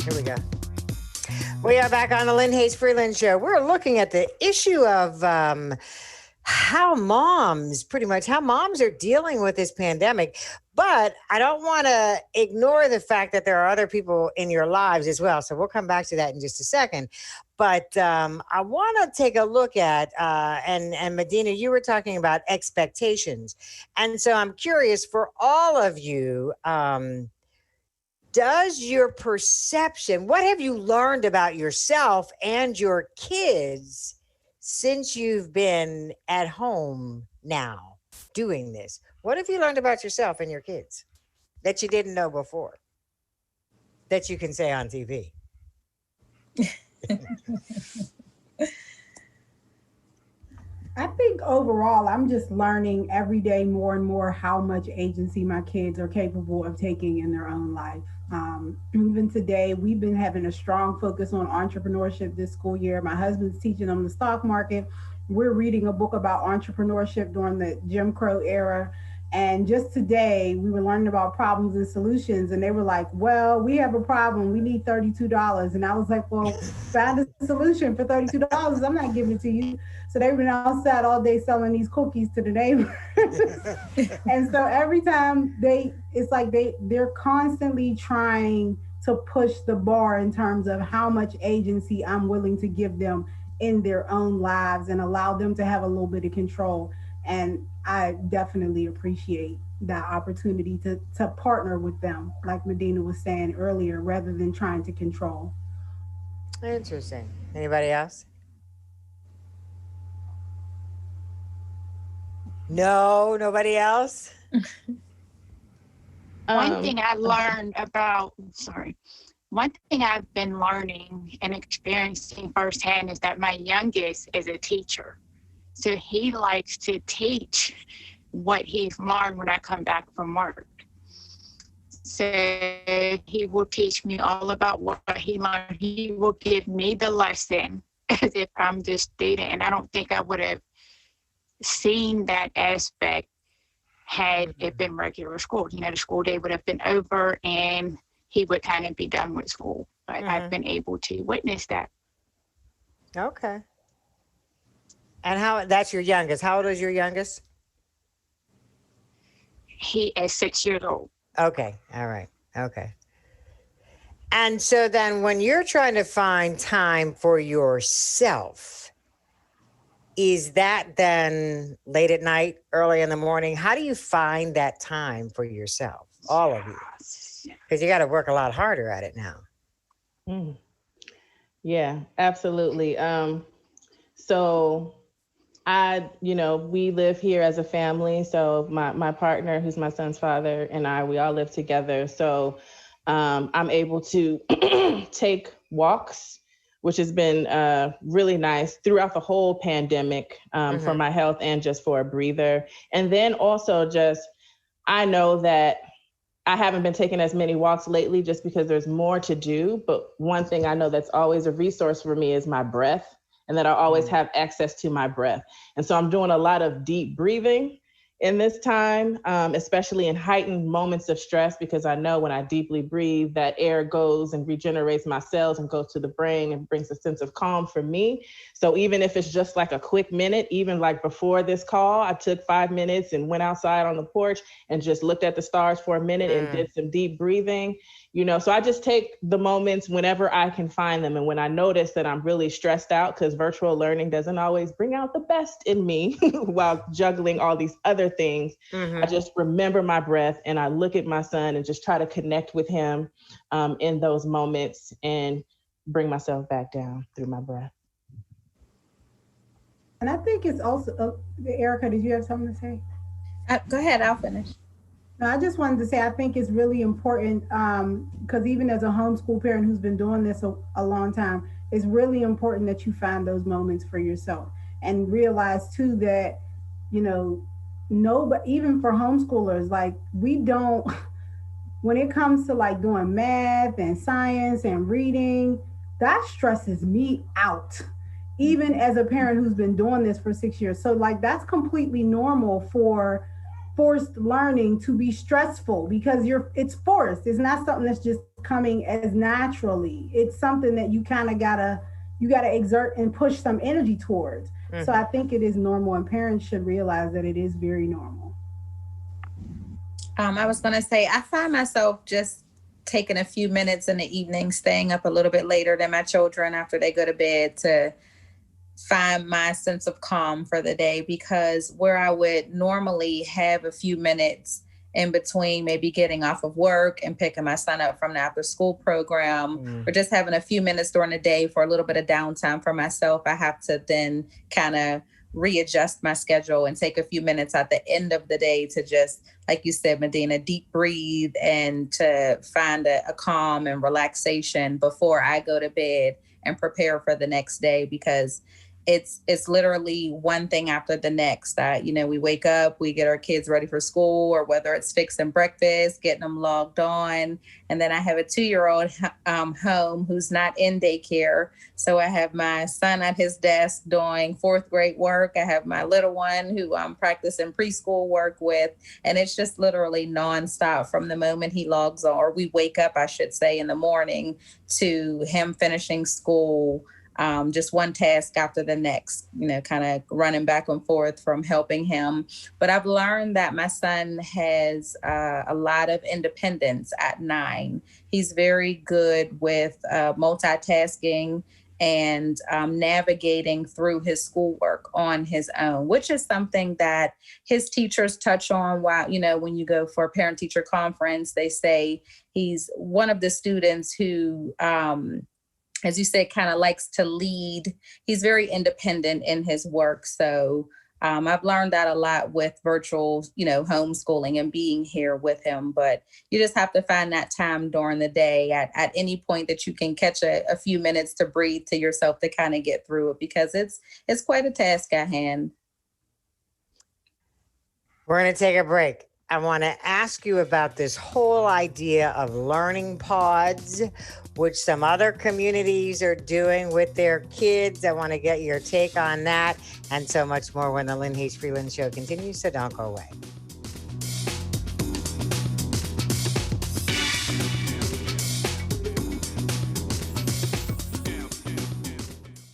Here we go. We are back on the Lynne Hayes Freeland Show. We're looking at the issue of how moms are dealing with this pandemic. But I don't want to ignore the fact that there are other people in your lives as well. So we'll come back to that in just a second. But I want to take a look at, and Medina, you were talking about expectations. And so I'm curious for all of you, does your perception, what have you learned about yourself and your kids since you've been at home now doing this? What have you learned about yourself and your kids that you didn't know before that you can say on TV? I think overall, I'm just learning every day more and more how much agency my kids are capable of taking in their own life. Even today, we've been having a strong focus on entrepreneurship this school year. My husband's teaching them the stock market. We're reading a book about entrepreneurship during the Jim Crow era. And just today, we were learning about problems and solutions. And they were like, well, we have a problem. We need $32. And I was like, well, find a solution for $32. I'm not giving it to you. So they've been outside all day selling these cookies to the neighbors. And so every time they're constantly trying to push the bar in terms of how much agency I'm willing to give them in their own lives and allow them to have a little bit of control. And I definitely appreciate that opportunity to partner with them, like Medina was saying earlier, rather than trying to control. Interesting. Anybody else? No, nobody else? One thing I've been learning and experiencing firsthand is that my youngest is a teacher. So he likes to teach what he's learned when I come back from work. So he will teach me all about what he learned. He will give me the lesson as if I'm the student. And I don't think I would have seen that aspect had it been regular school. You know, the school day would have been over and he would kind of be done with school. But I've been able to witness that. Okay. And that's your youngest. How old is your youngest? He is 6 years old. Okay. All right. Okay. And so then when you're trying to find time for yourself, is that then late at night, early in the morning? How do you find that time for yourself? All of you. Because you got to work a lot harder at it now. Yeah, absolutely. So we live here as a family. So my partner, who's my son's father, and we all live together. So I'm able to take walks, which has been really nice throughout the whole pandemic for my health and just for a breather. And then also I know that I haven't been taking as many walks lately just because there's more to do. But one thing I know that's always a resource for me is my breath, and that I always have access to my breath. And so I'm doing a lot of deep breathing in this time, especially in heightened moments of stress, because I know when I deeply breathe, that air goes and regenerates my cells and goes to the brain and brings a sense of calm for me. So even if it's just like a quick minute, even like before this call, I took 5 minutes and went outside on the porch and just looked at the stars for a minute and did some deep breathing. So I just take the moments whenever I can find them. And when I notice that I'm really stressed out, because virtual learning doesn't always bring out the best in me while juggling all these other things, I just remember my breath and I look at my son and just try to connect with him in those moments and bring myself back down through my breath. And I think it's also, Erica, did you have something to say? Go ahead, I'll finish. No, I just wanted to say, I think it's really important because even as a homeschool parent who's been doing this a long time, it's really important that you find those moments for yourself and realize too that, but even for homeschoolers, like we don't, when it comes to like doing math and science and reading, that stresses me out, even as a parent who's been doing this for 6 years. So like that's completely normal for forced learning to be stressful because it's forced. It's not something that's just coming as naturally. It's something that you kind of gotta exert and push some energy towards. So I think it is normal, and parents should realize that it is very normal. I was going to say, I find myself just taking a few minutes in the evening, staying up a little bit later than my children after they go to bed to find my sense of calm for the day, because where I would normally have a few minutes in between maybe getting off of work and picking my son up from the after school program, or just having a few minutes during the day for a little bit of downtime for myself, I have to then kind of readjust my schedule and take a few minutes at the end of the day to just, like you said, Medina, deep breathe and to find a calm and relaxation before I go to bed and prepare for the next day, because it's literally one thing after the next. We wake up, we get our kids ready for school, or whether it's fixing breakfast, getting them logged on. And then I have a 2-year-old home who's not in daycare. So I have my son at his desk doing 4th grade work. I have my little one who I'm practicing preschool work with. And it's just literally nonstop from the moment he logs on, or we wake up, I should say, in the morning, to him finishing school. Just one task after the next, kind of running back and forth from helping him. But I've learned that my son has a lot of independence at 9. He's very good with multitasking and navigating through his schoolwork on his own, which is something that his teachers touch on. While, when you go for a parent-teacher conference, they say he's one of the students who, as you said, kind of likes to lead. He's very independent in his work. So I've learned that a lot with virtual, homeschooling and being here with him. But you just have to find that time during the day at any point that you can catch a few minutes to breathe to yourself to kind of get through it, because it's quite a task at hand. We're going to take a break. I want to ask you about this whole idea of learning pods, which some other communities are doing with their kids. I want to get your take on that and so much more when the Lynne Hayes Freeland Show continues, so don't go away.